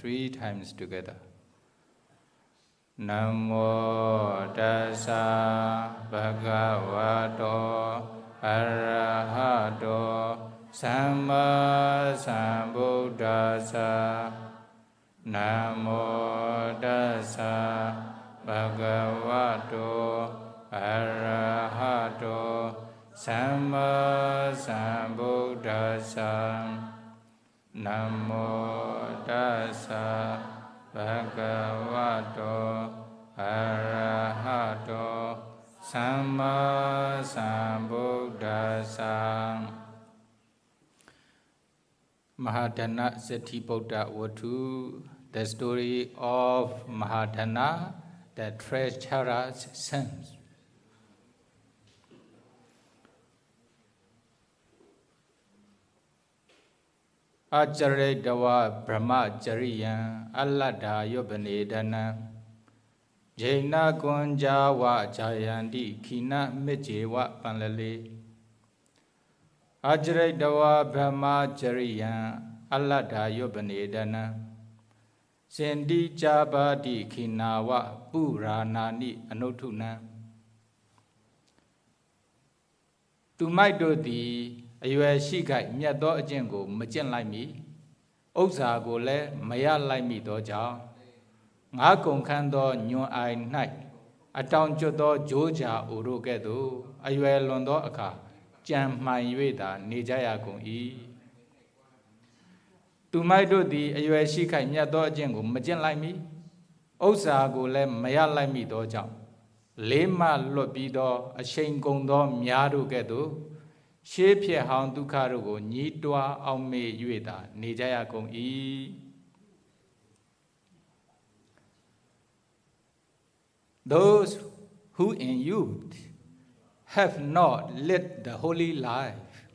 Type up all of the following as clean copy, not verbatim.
3 times together. Namo tassa bhagavato arahato samma sambuddhassa. Namo tassa bhagavato arahato samma sambuddhassa. Namo tassa bhagavato arahato samma sambuddhassa. Mahādhanaseṭṭhiputtavatthu, the story of Mahādhana, the treacherous sons. Acharaydawa brahmacariyan alladha yobanedana jaina kunjawa jayanti khina mejewa panlale. Acharaydawa brahmacariyan alladha yobanedana sendi jabati khinawa puranani anuthuna. Tumaidoti ayue shikai miyato ajengo majen laimi, Osa go le maya laimi doja, Ngakong kando nyon ai night, Atang jodo joja urugedo, ayue londo aka, Jam my yueda nijaya gong e. Tumaido di ayue shikai miyato ajengo majen laimi, Osa go le maya laimi doja, Lema lobido, a shane gondo miaru gedo, Shape ye hound to cargo, Nidwa aume yueda, Nijaya gong e. Those who in youth have not led the holy life,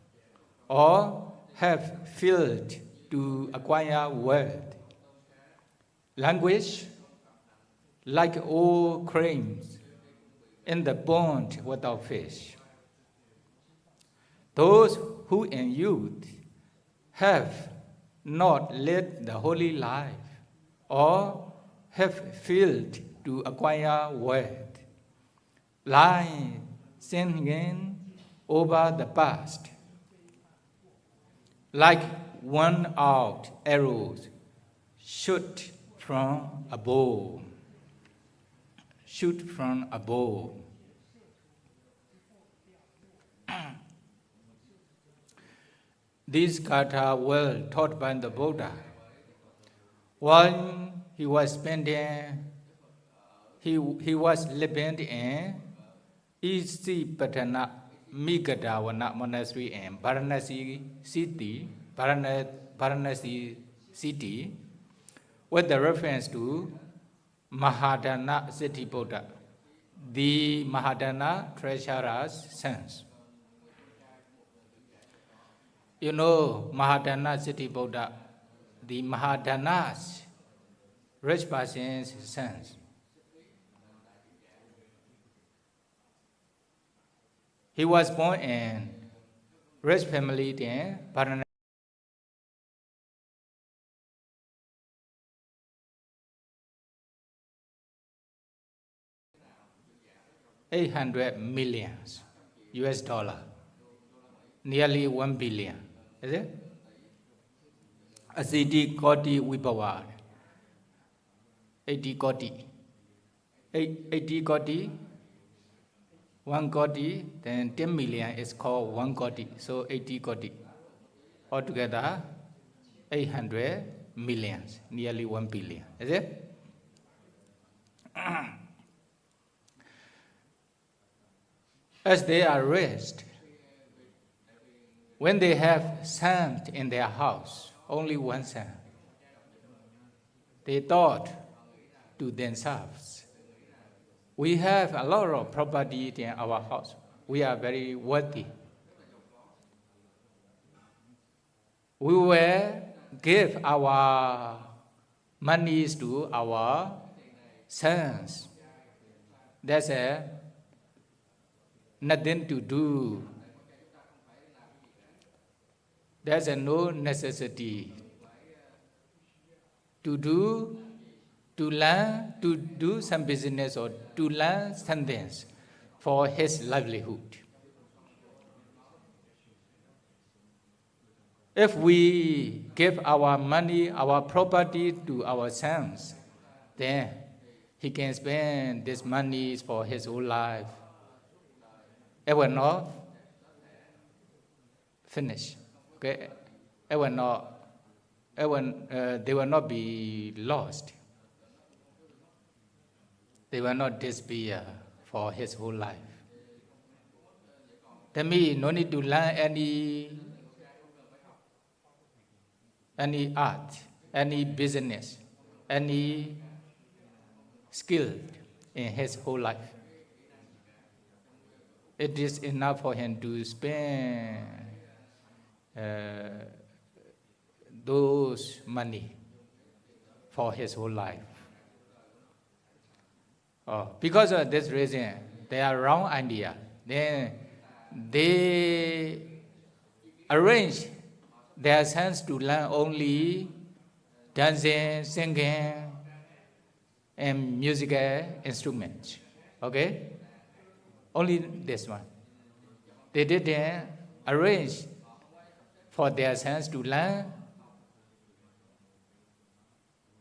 or have failed to acquire wealth, language like old cranes in the pond without fish. Those who in youth have not led the holy life, or have failed to acquire wealth, lie singing over the past, like worn-out arrows shoot from a bow. Shoot from a bow. This katha well taught by the Buddha. While he was spending, he was living in Isipatana Migadawana monastery in Varanasi city, with the reference to Mahādhanaseṭṭhiputtavatthu, the Mahādhana treacherous sons. You know, Mahādhanaseṭṭhiputtavatthu, the Mahādhanas, rich person's sons. He was born in rich family in Varanasi. $800 million US, nearly 1 billion. Is it? Asiti koti vibhava. 80 koti. 80 koti. 1 koti, then 10 million is called 1 koti. So 80 koti. Altogether, 800 millions, nearly 1 billion. Is it? As they are raised, when they have son in their house, only one son, they thought to themselves, we have a lot of property in our house. We are very wealthy. We will give our monies to our sons. That's nothing to do. There's no necessity. to learn to do some business or to learn something for his livelihood. If we give our money, our property to our sons, then he can spend this money for his whole life. It will not finish. Okay? They will not be lost. They will not disappear for his whole life. That means no need to learn any art, any business, any skill in his whole life. It is enough for him to spend those money for his whole life. Because of this reason, they are wrong idea. Then they arrange their sons to learn only dancing, singing, and musical instruments. Okay? Only this one. They didn't arrange for their sons to learn.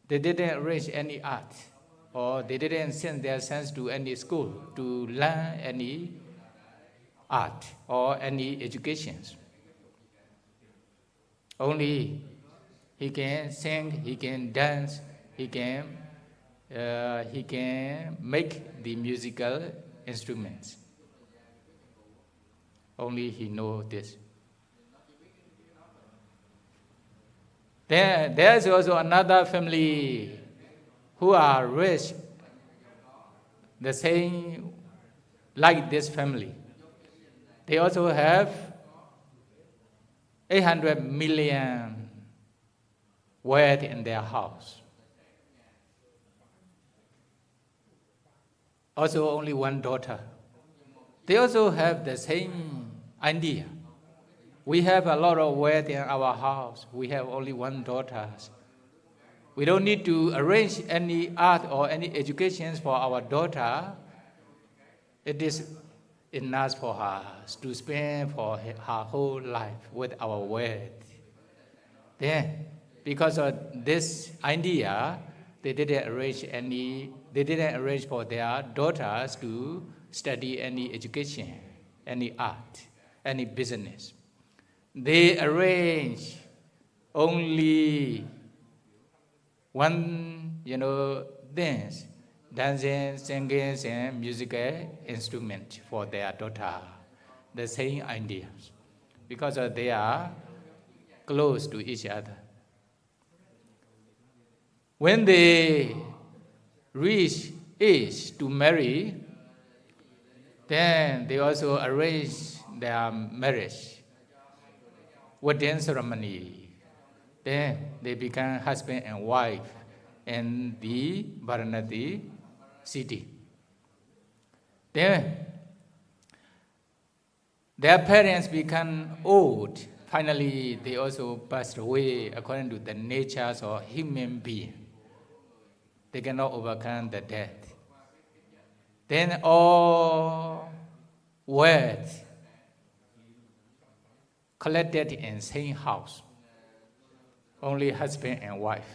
They didn't arrange any art, or they didn't send their sons to any school to learn any art or any education. Only he can sing, he can dance, he can make the musical instruments. Only he knows this. There's also another family who are rich, the same like this family. They also have 800 million wealth in their house. Also only one daughter. They also have the same idea. We have a lot of wealth in our house. We have only one daughter. We don't need to arrange any art or any education for our daughter. It is enough for her to spend for her whole life with our wealth. Then, because of this idea, they didn't arrange for their daughters to study any education, any art, any business. They arrange only one, dance, dancing, singing, and musical instrument for their daughter. The same ideas, because they are close to each other. When they reach age to marry, then they also arrange their marriage wedding ceremony. Then they become husband and wife in the Varanasi city. Then their parents become old. Finally, they also passed away according to the nature of human being. They cannot overcome the death. Then all wealth collected in same house. Only husband and wife.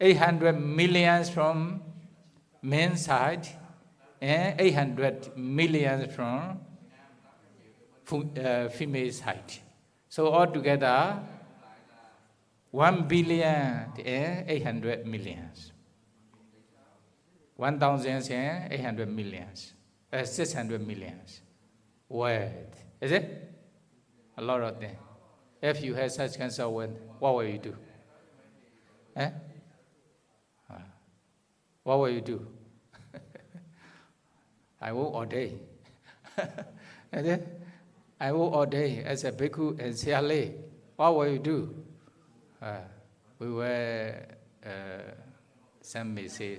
800 millions from men's side and 800 millions from female side. So altogether, 1 billion and 800 millions. 1,800 millions. 600 millions. Wealth. Is it? A lot of them. If you have such kind of wealth, what will you do? What will you do? I will ordain. I will ordain as a bhikkhu and Siale. What will you do? We will, some may say,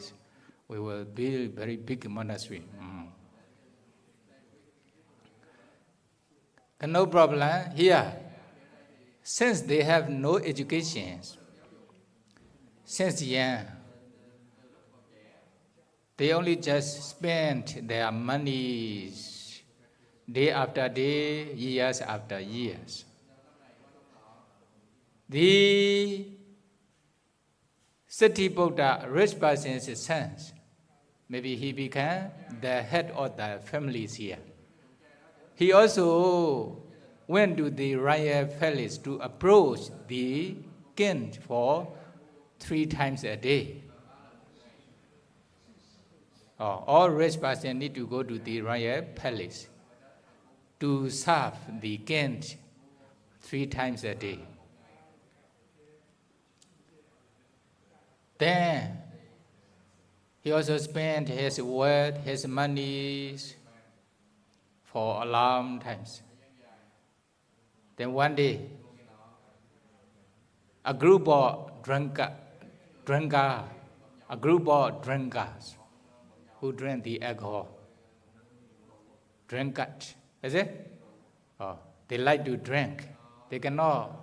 we will build very big monastery. No problem here. Since they have no education, since young, they only just spend their money day after day, years after years. The Seṭṭhiputtavatthu, rich person's sons, maybe he became the head of the families here. He also went to the royal palace to approach the king for 3 times a day. All rich persons need to go to the royal palace to serve the king 3 times a day. Then he also spent his wealth, his money for a long time. Then one day, a group of drunkards who drink the alcohol, drunkards, is it? They like to drink. They cannot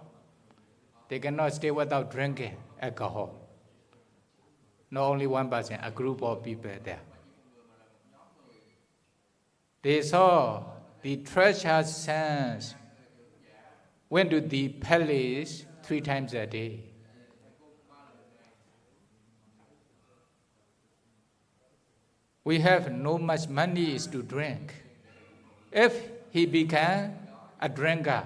stay without drinking alcohol. Not only one person, a group of people there. They saw the treasured sons went to the palace 3 times a day. We have no much money to drink. If he became a drinker,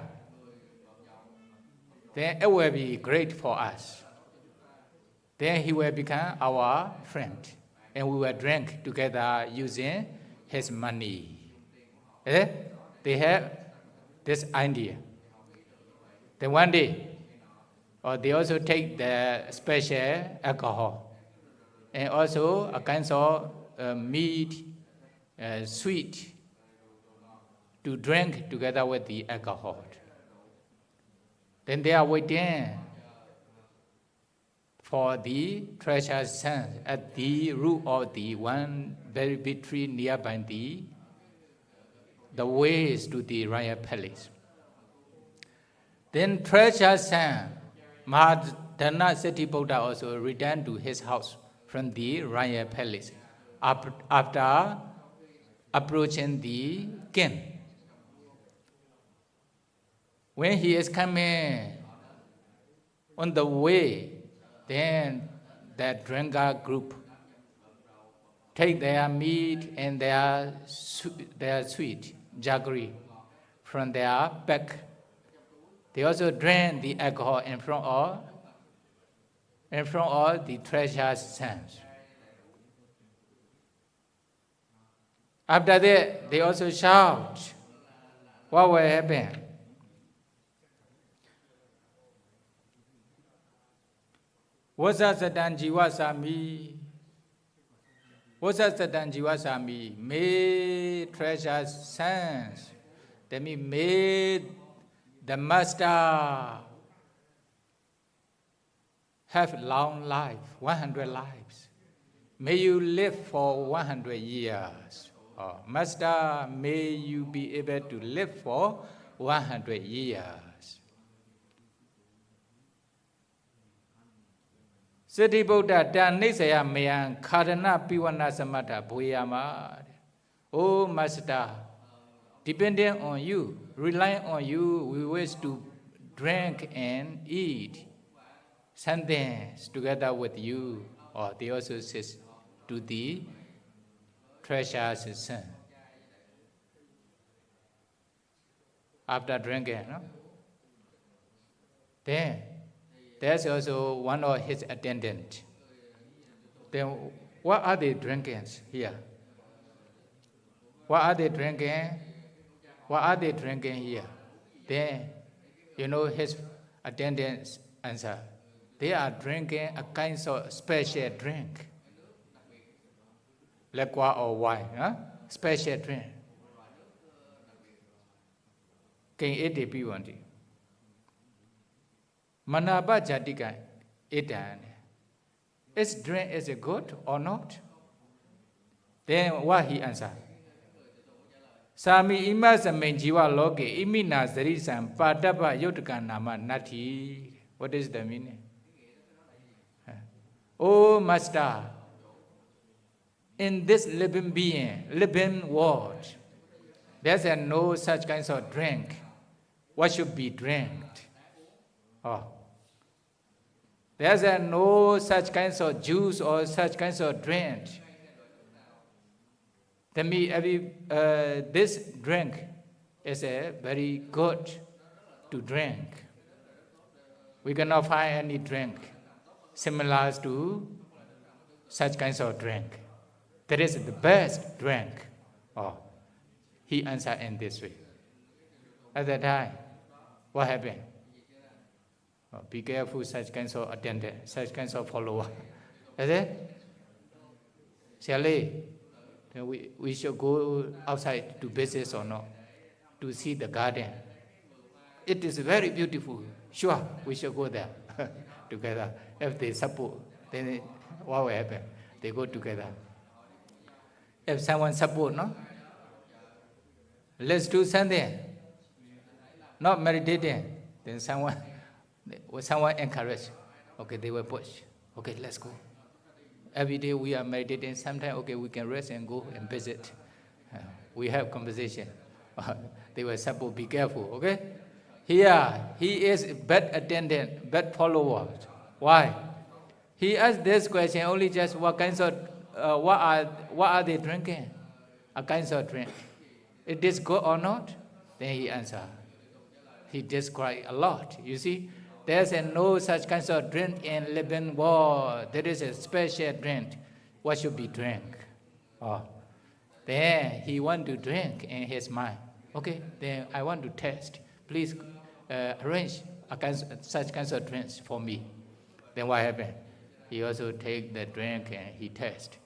then it will be great for us. Then he will become our friend, and we will drink together using his money. They have this idea. Then one day, they also take the special alcohol, and also a kind of meat, sweet, to drink together with the alcohol. Then they are waiting for the treasured sons at the root of the one very big tree nearby the ways to the royal palace. Then treasured son Mahādhanaseṭṭhiputtavatthu also returned to his house from the royal palace after approaching the king. When he is coming on the way, then that drinker group take their meat and their sweet jaggery from their back. They also drink the alcohol in front of the treasured sons. After that, they also shout. What will happen? Wasasadan jiwasami. Wasasadan jiwasami. May treasured sons. That means may the master have long life, 100 lives. May you live for 100 years. Master, may you be able to live for 100 years. Seṭṭhiputtavatthu Tanisaya Mayan Karana Piwana Samatha Bhuyama. Oh Master, depending on you, relying on you, we wish to drink and eat something together with you. Or they also says to the treasured son. After drinking, no? Then there's also one of his attendants. Then what are they drinking here? What are they drinking? What are they drinking here? Then, his attendants answer. They are drinking a kind of special drink. Liquor or wine, huh? Special drink. Can eat the people? Manaba Jatika eaten. Is drink is it good or not? Then what he answered? Sami ima samain jiwa loke imina zarisan padaba yotaka nama nati. What is the meaning? no master in this living being, living world. There's no such kinds of drink. What should be drank? Oh. There's no such kinds of juice or such kinds of drink. To me, this drink is a very good to drink. We cannot find any drink similar to such kinds of drink. That is the best drink. Oh, he answered in this way. At that time, what happened? Oh, be careful, such kinds of attendant, such kinds of follower. Is it? Shall we should go outside to business or not? To see the garden. It is very beautiful. Sure, we should go there together. If they support, then what will happen? They go together. If someone support, no? Let's do something. Not meditating. Then someone encourage. Okay, they will push. Okay, let's go. Every day we are meditating. Sometimes, okay, we can rest and go and visit. We have conversation. They will support. Be careful, okay? Here, he is bad attendant, bad follower. Why? He asked this question only just what kinds of, what are they drinking? A kinds of drink. It is good or not? Then he answered. He described a lot. You see, there's no such kinds of drink in living world. There is a special drink. What should be drink? Oh. Then he want to drink in his mind. Okay, then I want to test. Please arrange such kinds of drinks for me. Then what happened? He also take the drink and he test.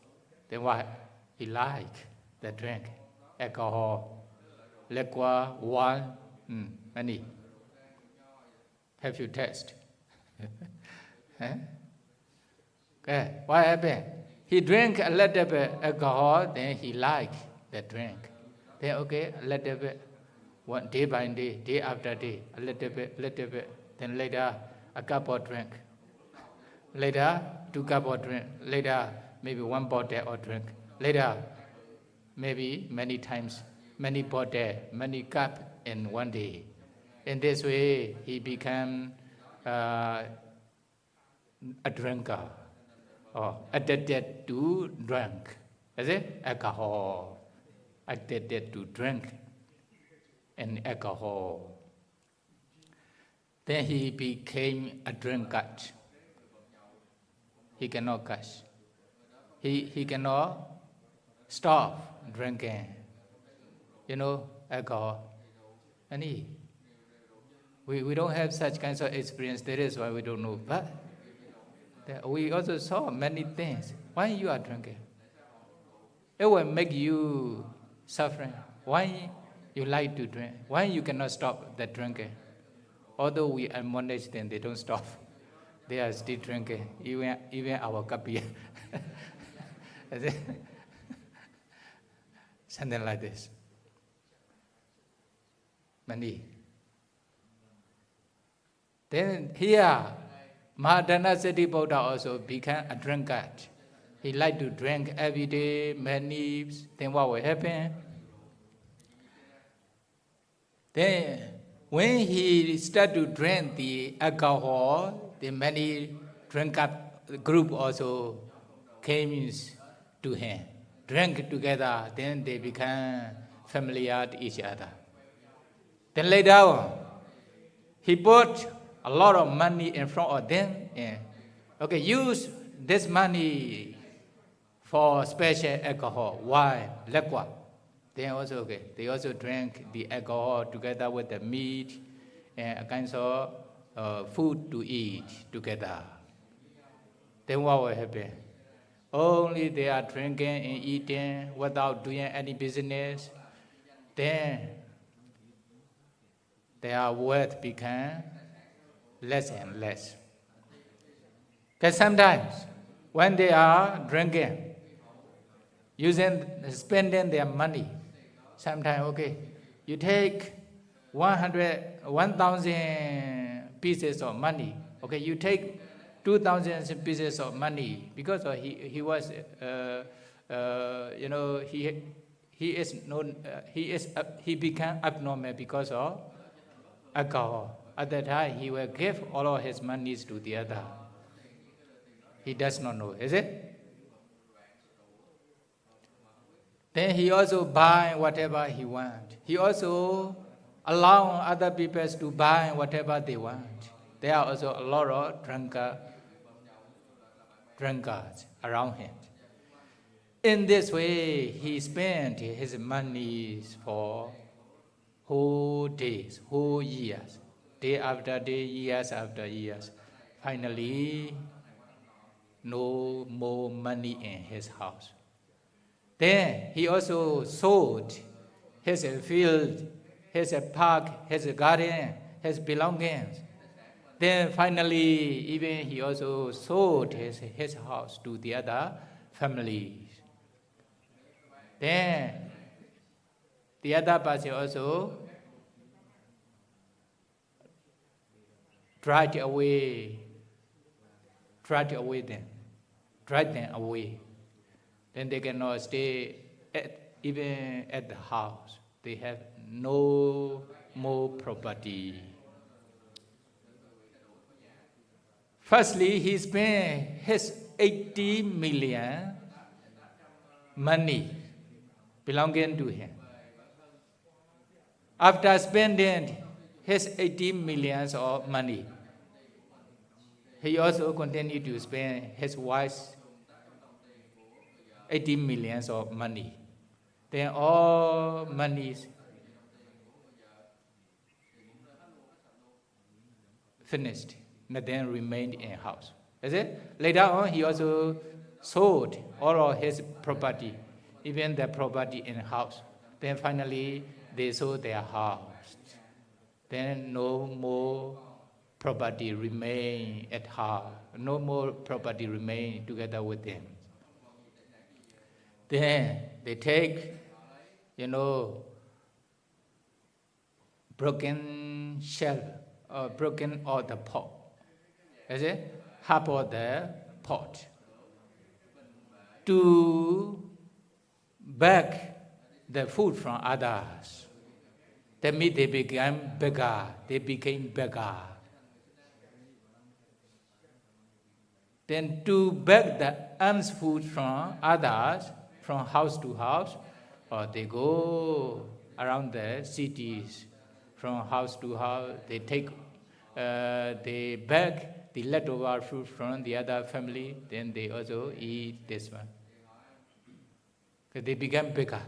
Then what? He like the drink. Alcohol, liquor, wine, many. Have you test? Okay, what happened? He drank a little bit alcohol, then he like the drink. Then okay, a little bit. One day by day, day after day, a little bit. Then later, a cup of drink. Later, 2 cups of drink. Later, maybe 1 bottle of drink. Later, maybe many times, many bottle, many cups in one day. In this way, he became a drinker, or addicted to drink. Is it? Alcohol. Addicted to drink and alcohol. Then he became a drunkard. He cannot catch. He cannot stop drinking. You know, alcohol. Any. We don't have such kinds of experience. That is why we don't know. But we also saw many things. Why you are drinking? It will make you suffering. Why you like to drink? Why you cannot stop the drinking? Although we admonish them, they don't stop. They are still drinking, even our cup beer. Something like this. Many. Then here, Mahādhanaseṭṭhiputtavatthu also became a drunkard. He liked to drink every day, many. Then what will happen? Then when he started to drink the alcohol, the many drunkard group also came to him. Drank together, then they became familiar to each other. Then later on, he put a lot of money in front of them. And, okay, use this money for special alcohol, wine, liquor. Then also, okay, they also drank the alcohol together with the meat and a kinds of food to eat together. Then what will happen? Only they are drinking and eating without doing any business. Then their wealth become less and less. Because sometimes when they are drinking, spending their money, sometimes, okay, you take 1,000 pieces of money. Okay, you take 2,000 pieces of money because he was he became abnormal because of alcohol. At that time, he will give all of his monies to the other. He does not know, is it? Then he also buy whatever he wants. He also allow other people to buy whatever they want. There are also a lot of drunkards around him. In this way, he spent his money for whole days, whole years, day after day, years after years. Finally, no more money in his house. Then he also sold his field, his park, his garden, his belongings. Then finally, even he also sold his house to the other families. Then the other person also drive them away. Then they cannot stay even at the house. They have no more property. Firstly, he spent his 80 million money belonging to him. After spending his 80 millions of money, he also continued to spend his wife's 80 millions of money. Then all monies finished. Nothing remained in house. Is it? Later on, he also sold all of his property, even the property in house. Then finally, they sold their house. Then no more property remain at house. No more property remain together with them. Then they take, broken shell or broken or the pot. Is it? Half of the pot. To beg the food from others. That means they became beggar. They became beggar. Then to beg the alms food from others, from house to house, or they go around the cities, from house to house. They take, they beg the leftover food from the other family. Then they also eat this one. They become beggar.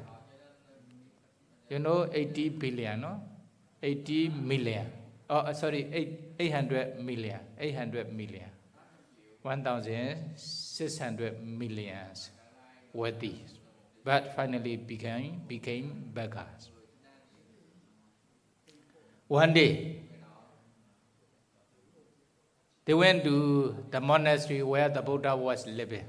80 billion, no? 80 million. 800 million. 1,600 millions worthy. But finally became beggars. One day, they went to the monastery where the Buddha was living.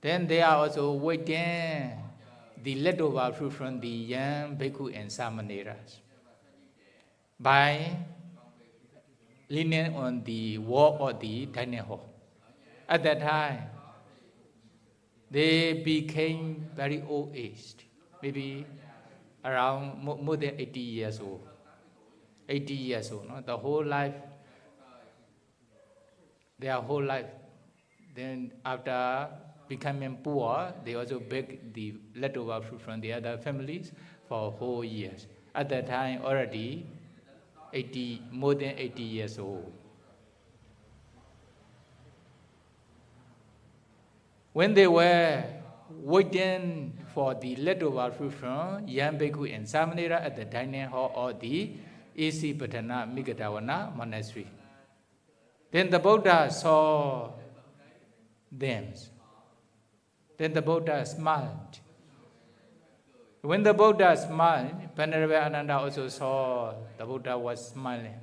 Then they are also waiting the leftover food from the young bhikkhu and samaneras by leaning on the wall of the dining hall. At that time, they became very old aged, maybe around more than 80 years old. 80 years old, no? The whole life, their whole life. Then after becoming poor, they also beg the leftover food from the other families for whole years. At that time, already more than 80 years old. When they were waiting for the leftover food from young bhikkhu and samanera at the dining hall of the Isipatana Migadawana monastery, then the Buddha saw them. Then the Buddha smiled. When the Buddha smiled, Venerable Ananda also saw the Buddha was smiling.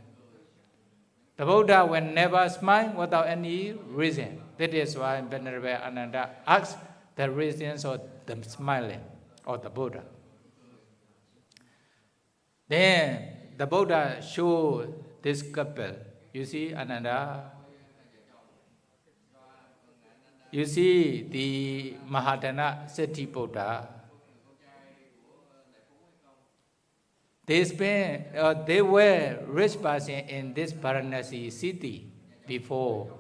The Buddha will never smile without any reason. That is why Venerable Ananda asked the reasons of the smiling of the Buddha. Then the Buddha showed this couple You see, Ananda. You see the Mahādhanaseṭṭhiputtavatthu. They were rich person in this Varanasi city before.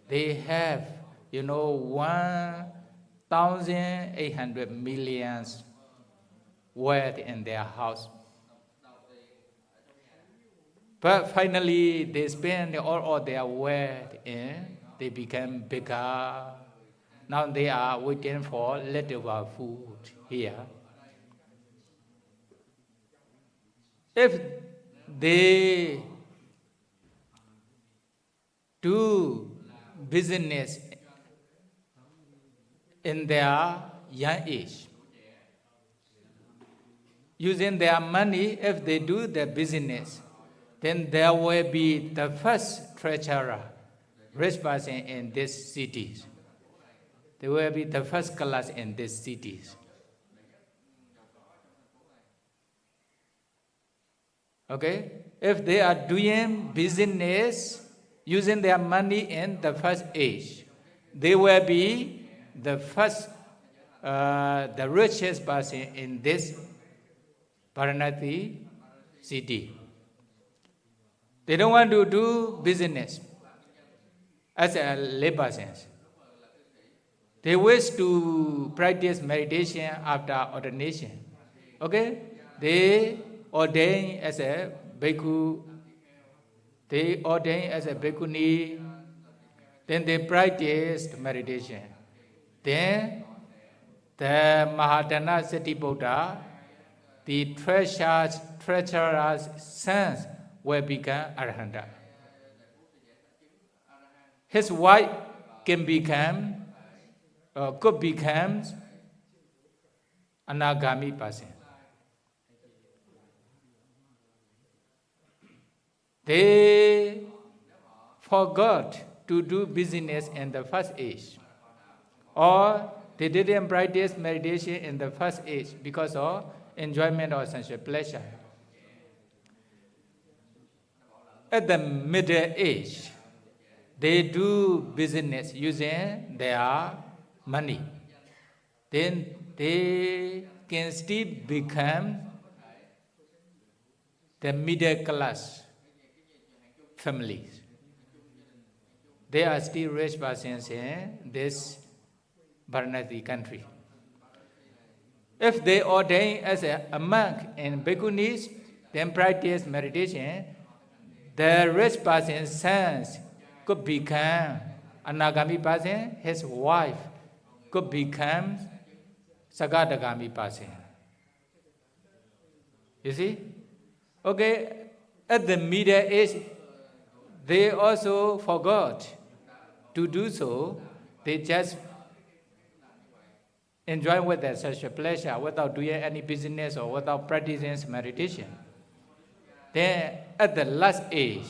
They have, 1,800 million wealth in their house. But finally, they spend all of their wealth and they become bigger. Now they are waiting for leftover food here. If they do business in their young age, using their money, if they do the business, then there will be the first treasurer, rich person in these cities. They will be the first class in these cities. Okay? If they are doing business using their money in the first age, they will be the first, the richest person in this Varanasi city. They don't want to do business as a lay person. They wish to practice meditation after ordination. Okay? They ordain as a bhikkhu, they ordain as a bhikkhuni, then they practice meditation. Then the Mahādhanaseṭṭhiputtavatthu, the treacherous sons, will become Arahanta. His wife can become, could become Anagami person. They forgot to do business in the first age, or they didn't practice meditation in the first age because of enjoyment or sensual pleasure. At the middle age, they do business using their money. Then they can still become the middle class families. They are still rich persons in this Varanasi country. If they ordain as a monk in bhikkhunis, then practice meditation, the rich person's sons could become Anagami person, his wife could become Sagadagami person. You see? Okay, at the middle age, they also forgot to do so. They just enjoy with their sexual pleasure without doing any business or without practicing meditation. Then at the last age,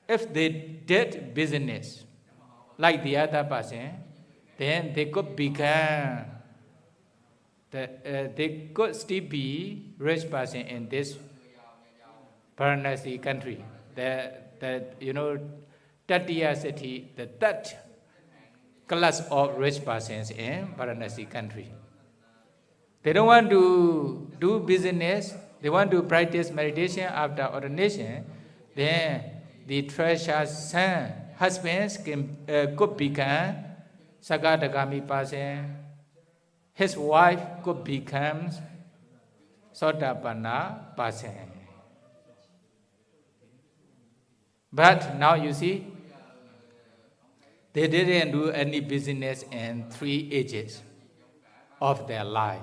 if they did business like the other person, then they could become, they could still be rich person in this Varanasi country. Tatiya city, the third class of rich persons in Varanasi country. They don't want to do business, they want to practice meditation after ordination, then the treasured son, husbands could become Sagadagami person, his wife could become Sotapanna person. But now you see, they didn't do any business in 3 ages of their life.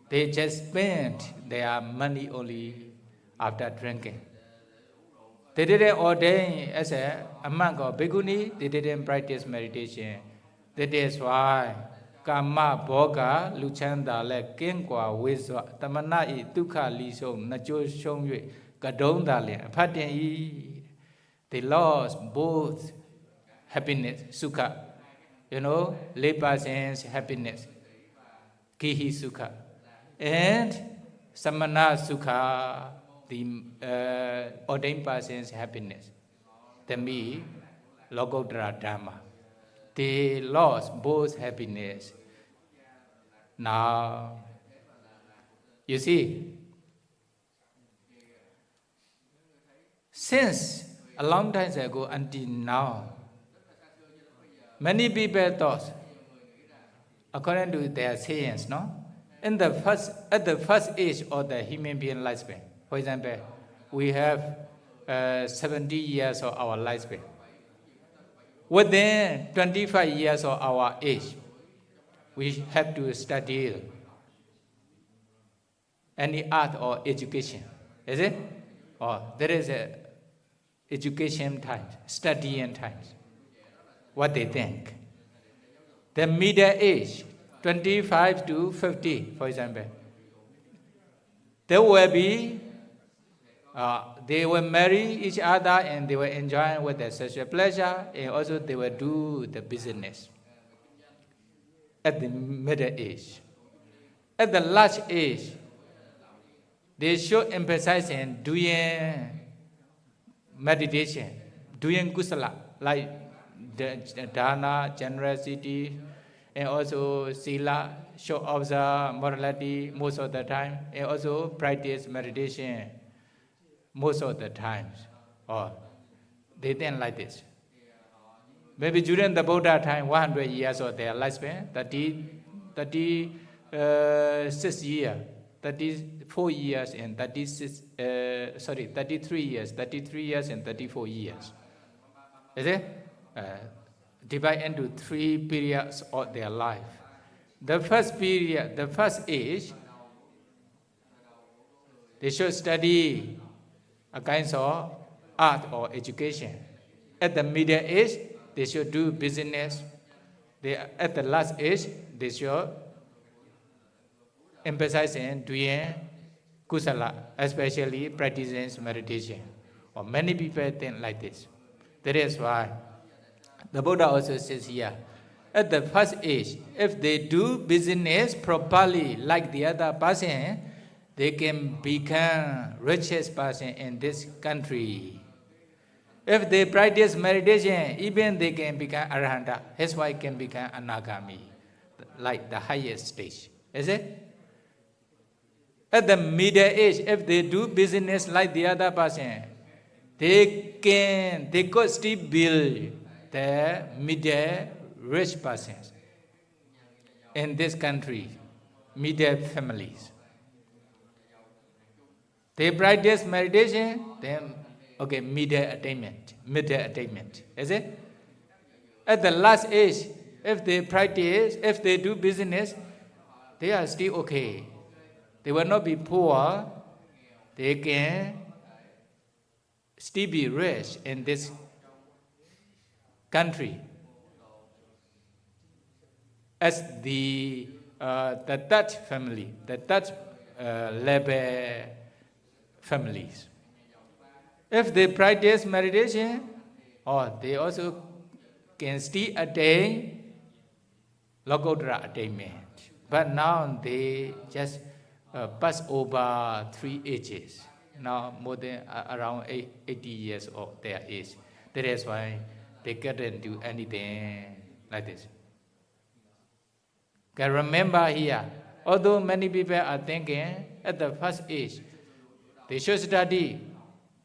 They just spent their money only after drinking. They didn't ordain as a monk or bhikkhuni, they didn't practice meditation. That is why Kama Bhoga Luchanda le Kenkwa Wizwa Tamana I Dukha Lisong Najo Shongwe Gadong Dale Patin. They lost both happiness, sukha, lay person's happiness, kihi sukha, and Samana Sukha, the ordained person's happiness. Tami Lokodara Dhamma. They lost both happiness. Now, you see, since a long time ago until now, many people thought, according to their science, no, at the first age of the human being lifespan, for example, we have 70 years of our lifespan. Within 25 years of our age, we have to study any art or education, is it? Or there is a education times, studying times. What they think. The middle age, 25 to 50, for example, there will be, they will marry each other and they will enjoy with their sexual pleasure, and also they will do the business at the middle age. At the last age, they should emphasize in doing meditation, doing kusala, like dana, generosity, and also sila, show observe morality most of the time, and also practice meditation most of the times. Or they think like this. Maybe during the Buddha time, 100 years of their lifespan, 36 years, 34 years and 33 years and 34 years. Is it? Divide into 3 periods of their life. The first period, the first age, they should study a kind of art or education. At the middle age, they should do business. At the last age, they should emphasize in doing kusala, especially practicing meditation. Or many people think like this. That is why the Buddha also says here, at the first age, if they do business properly like the other person, they can become richest person in this country. If they practice meditation, even they can become arahanta. His wife can become anagami, like the highest stage. Is it? At the middle age, if they do business like the other person, they could still build the middle rich persons in this country, middle families. They practice meditation, then middle attainment, is it? At the last age, if they practice, if they do business, they are still okay. They will not be poor. They can still be rich in this country. As the Dutch family, the Dutch labor families. If they practice meditation, they also can still attain Lokodara attainment. But now they just pass over 3 ages. Now more than around 80 years of their age. That is why they couldn't do anything like this. Okay, remember here, although many people are thinking at the first age, they should study.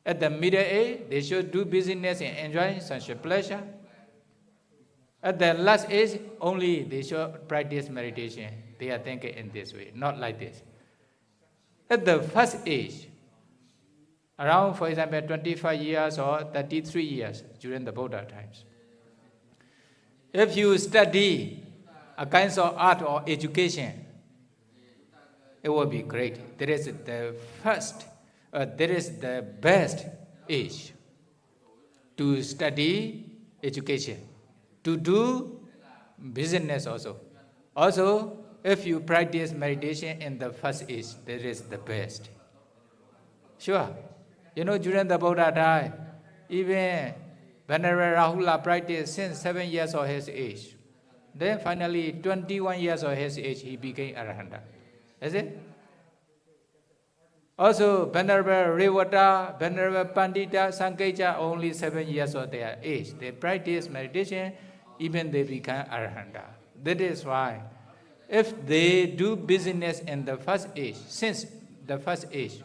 At the middle age, they should do business and enjoy sensual pleasure. At the last age, only they should practice meditation. They are thinking in this way, not like this. At the first age, around, for example, 25 years or 33 years during the Buddha times, if you study a kind of art or education, it will be great. There is the best age to study education, to do business also. Also, if you practice meditation in the first age, that is the best. Sure. You know, during the Buddha time, even Venerable Rahula practiced since 7 years of his age. Then finally, 21 years of his age, he became Arahanta. Is it? Also, Venerable Revata, Venerable Pandita, Sankeja, only 7 years of their age. They practice meditation, even they become Arahanta. That is why, if they do business in the first age, since the first age,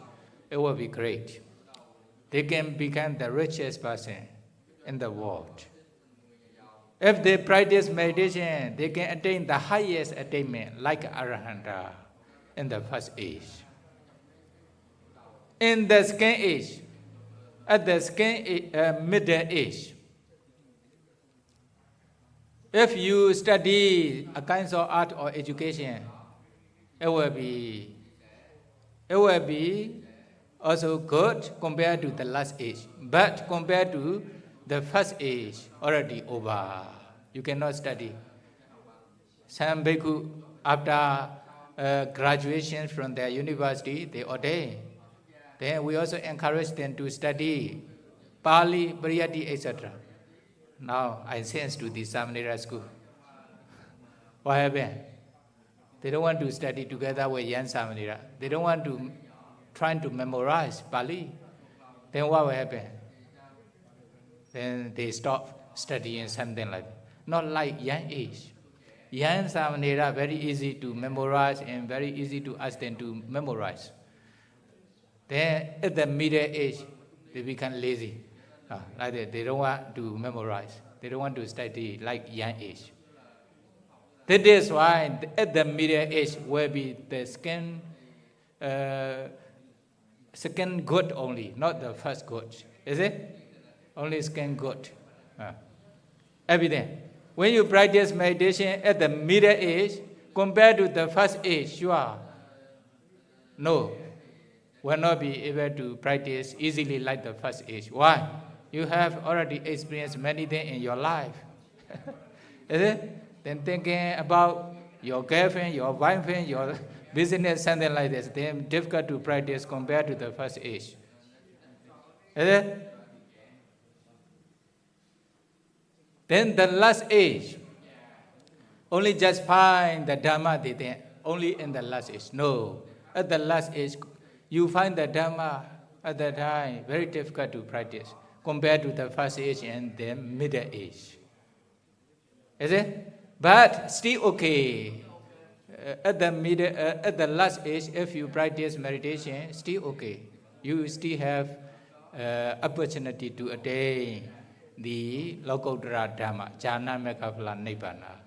it will be great. They can become the richest person in the world. If they practice meditation, they can attain the highest attainment, like Arahanta, in the first age. In the second age, at the middle age, if you study a kind of art or education, it will be also good compared to the last age. But compared to the first age, already over. You cannot study. Some bhikkhu, after graduation from their university, they ordain. Then we also encourage them to study Pali, Pariyatti, etc. Now I send to the Samanera school. What happened? They don't want to study together with young Samanera. They don't want to try to memorize Pali. Then what will happen? Then they stop studying something like that. Not like young age. Young Samanera very easy to memorize and very easy to ask them to memorize. Then at the middle age, they become lazy. Like that, they don't want to memorize. They don't want to study like young age. That is why at the middle age will be the second good only, not the first good. Is it? Only second good. Evident. When you practice meditation at the middle age, compared to the first age, sure. No. Will not be able to practice easily like the first age. Why? You have already experienced many things in your life. Is it? Then thinking about your girlfriend, your boyfriend, your business, something like this, then difficult to practice compared to the first age. Is it? Then the last age, only just find the Dhamma, they think, only in the last age. No. At the last age, you find the Dhamma at that time very difficult to practice compared to the first age and the middle age. Is it? But still okay. At the last age, if you practice meditation, still okay. You still have opportunity to attain the Lokottara Dhamma, Jhana Megaphala Nibbana.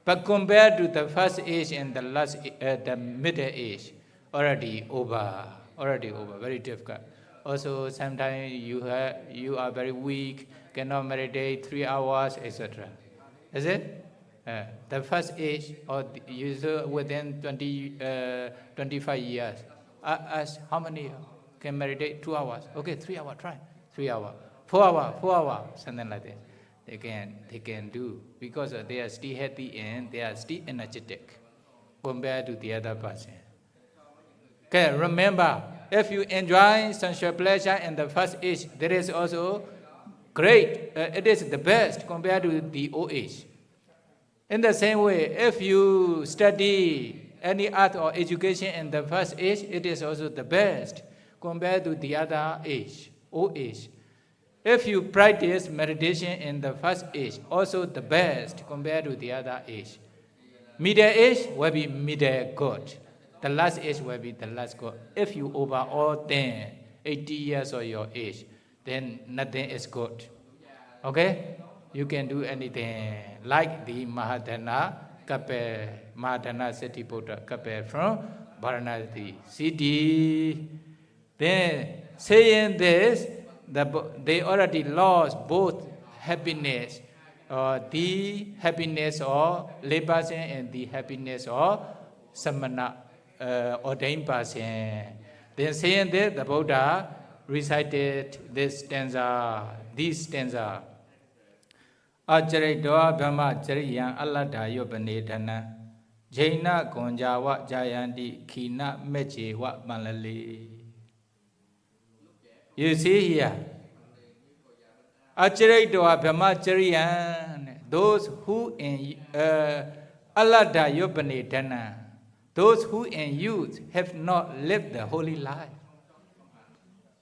But compared to the first age and the middle age, already over, very difficult. Also, sometimes you are very weak, cannot meditate 3 hours, etc. Is it? The first age, or within 25 years, ask how many can meditate 2 hours? Okay, 3 hours, try 3 hours, 4 hours, something like that. They can do because they are still healthy and they are still energetic compared to the other person. Okay, remember, if you enjoy sensual pleasure in the first age, that is also great. It is the best compared to the old age. In the same way, if you study any art or education in the first age, it is also the best compared to the other age, old age. If you practice meditation in the first age, also the best compared to the other age. Middle age will be middle good. The last age will be the last good. If you over all 80 years of your age, then nothing is good. Okay? You can do anything. Like the Mahādhana couple, Mahādhanaseṭṭhiputtavatthu couple from Varanasi city. Then, saying this, they already lost both happiness, the happiness of lay person and the happiness of samana, ordained person. Then saying that, the Buddha recited this stanza. Acharito Brahma Chariyan Allada Yopanedana Jaina Gonjawa Jayanti Kina Meche Wa Malali. You see here, Acharito Brahma Chariyan, those who in Allada Yopanedana, those who in youth have not lived the holy life.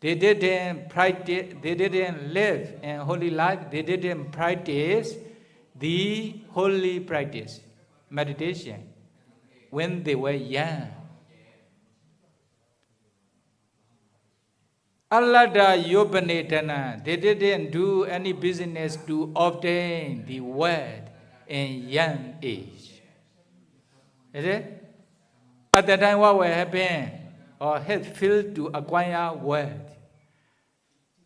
They didn't practice, they didn't live in holy life, they didn't practice the holy practice, meditation, when they were young. Allada Yopanetana, they didn't do any business to obtain the wealth in young age. Is it? At the time, what will happen? Or had filled to acquire wealth.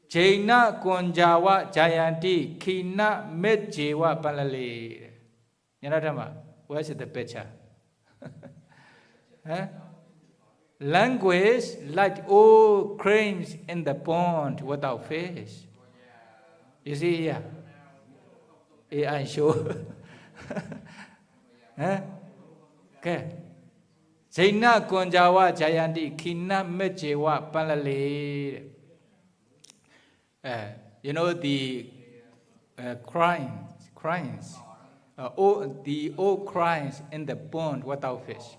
Jaina Konjawa Jayanti Kina Medjewa Palale. Yanatama, where's the picture? Huh? Language like old cranes in the pond without fish. You see here? AI show. Huh? Okay. Jaina Konjawa Jayanti Kina Medjewa Palale. You know the cranes, the old cranes in the pond without fish.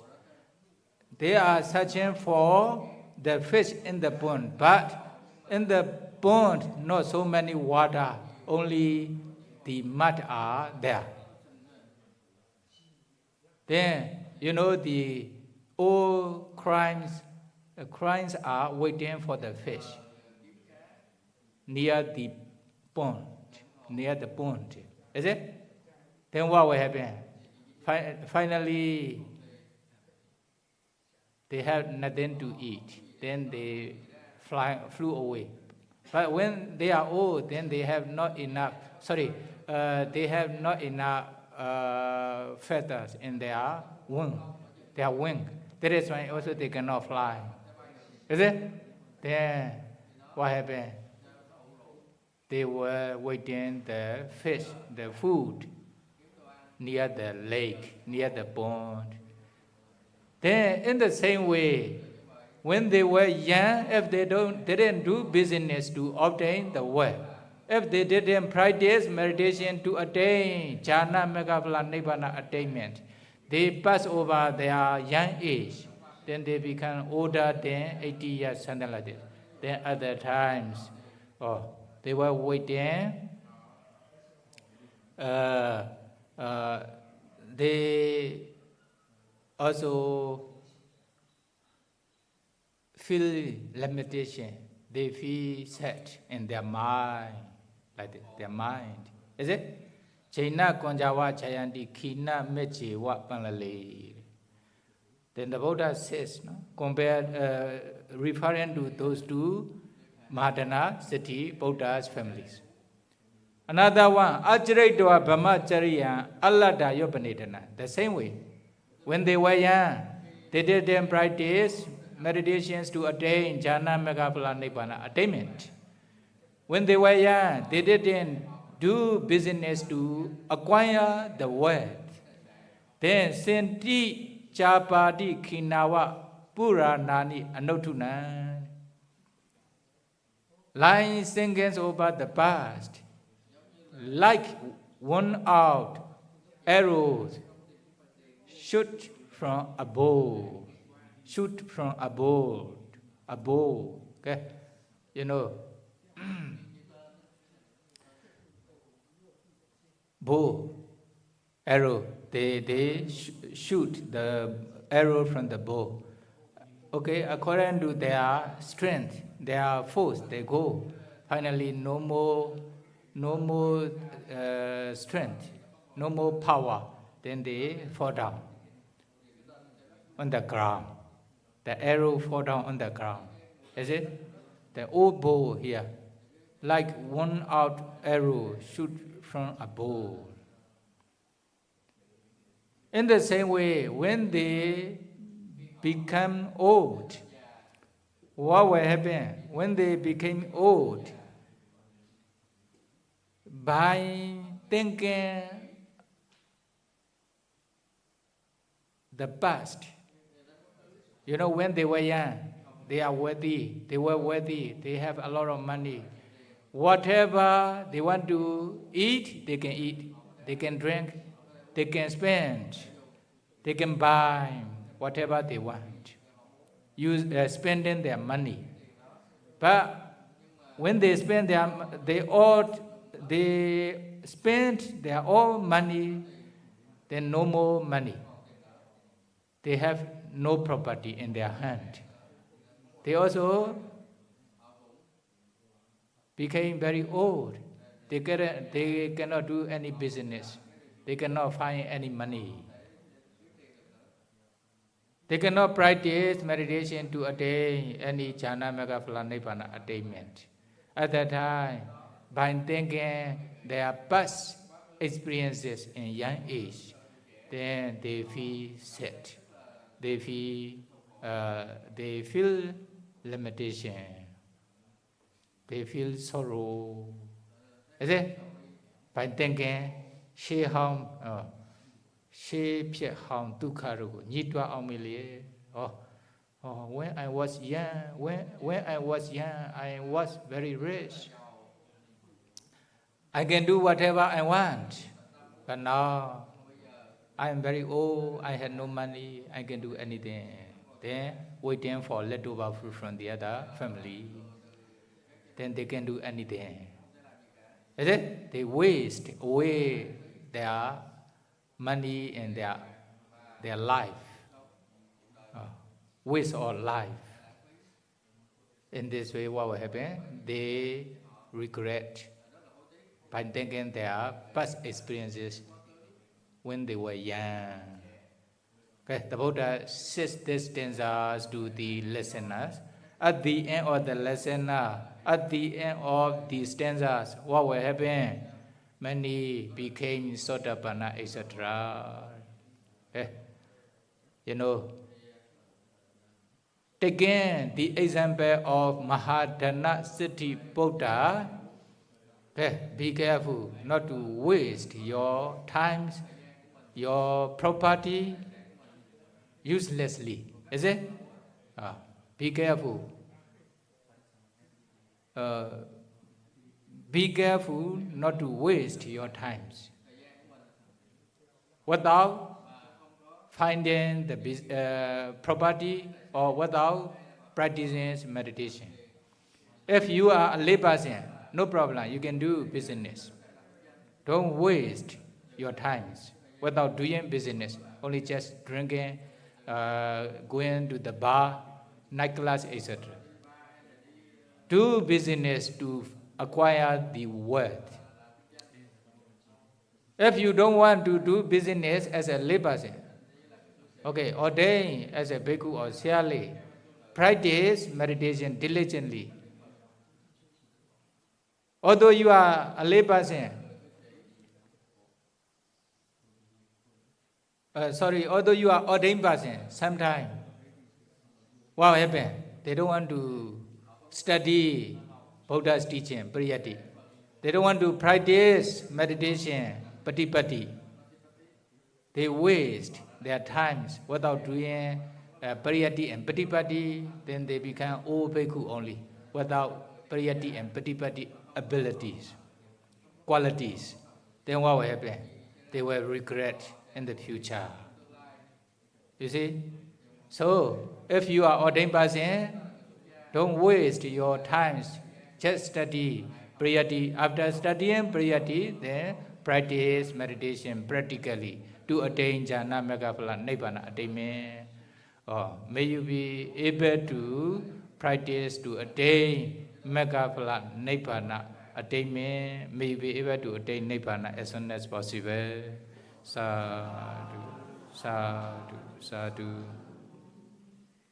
They are searching for the fish in the pond, but in the pond not so many water, only the mud are there. Then you know the old cranes are waiting for the fish near the pond, is it? Then what will happen? Finally, they have nothing to eat. Then they flew away. But when they are old, then they have not enough. They have not enough feathers in their wing. That is why also they cannot fly. Is it? Then what happened? They were waiting the fish, the food, near the lake, near the pond. Then, in the same way, when they were young, if they didn't do business to obtain the wealth, if they didn't practice meditation to attain jhana, megaphala, nibbana attainment, they pass over their young age. Then they become older than 80 years, something like that. Then other times, they were waiting. They also feel limitation. They feel sad in their mind, like that, their mind. Is it? Jaina Konjawa Jayanti Kina Mejewa Panlale. Then the Buddha says, referring to those two Mahādhanaseṭṭhiputtavatthu's families. Another one, Ajraitwa Brahmacharya Allada Yopanetana. The same way. When they were young, they didn't practice meditations to attain jhana, megaphala, nibbana attainment. When they were young, they didn't do business to acquire the wealth. Then Senti Chapadi Kinawa Puranani Anotuna. Lying singing over the past, like worn out arrows shoot from a bow. Okay, you know, bow, arrow. They shoot the arrow from the bow. Okay, according to their strength, their force, they go. Finally, no more strength, no more power. Then they fall down on the ground. The arrow fall down on the ground. Is it? The old bow here, like worn out arrow shoot from a bow. In the same way, when they become old, what will happen? When they became old, by thinking the past, you know, when they were young, they are worthy, they were worthy, they have a lot of money. Whatever they want to eat, they can drink, they can spend, they can buy whatever they want, spending their money. But when they spend they spend their own money, then no more money. They have no property in their hand. They also became very old. They cannot do any business. They cannot find any money. They cannot practice meditation to attain any jhana, mega, phala, nibbana attainment. At that time, by thinking their past experiences in young age, then they feel sad. They feel limitation. They feel sorrow. Is it? By thinking, she harm, she harm dukha rugo, nitwa aumili. When I was young, I was very rich. I can do whatever I want. But now, I am very old, I had no money, I can do anything. Then, waiting for leftover food from the other family. Then they can do anything. Is it? They waste away their money and their life. Waste all life. In this way, what will happen? They regret by thinking their past experiences when they were young. Okay, the Buddha says these stanzas to the listeners. At the end of the lesson, at the end of the stanzas, what will happen? Many became Sotapanna, etc. Okay? You know, taking the example of Mahādhanaseṭṭhiputtavatthu, okay, be careful not to waste your time, your property uselessly. Is it? Be careful. Be careful not to waste your times without finding the property or without practicing meditation. If you are a layperson, no problem, you can do business. Don't waste your times without doing business, only just drinking, going to the bar, night class, etc. Do business to acquire the wealth. If you don't want to do business as a layperson, okay, ordain as a bhikkhu or siyali, practice meditation diligently. Although you are a layperson, although you are ordained person, sometimes what happens? They don't want to study Buddha's teaching, pariyatti. They don't want to practice meditation, patipatti. They waste their times without doing pariyatti and patipatti. Then they become old bhikkhu only, without pariyatti and patipatti abilities, qualities. Then what will happen? They will regret in the future. You see? So, if you are ordained person, don't waste your times. Just study pariyatti. After studying pariyatti, then practice meditation practically to attain jhana, mega, phala, nibbana attainment. May you be able to practice to attain mega, phala, nibbana attainment. May you be able to attain nibbana as soon as possible. Sadhu, sadhu, sadhu.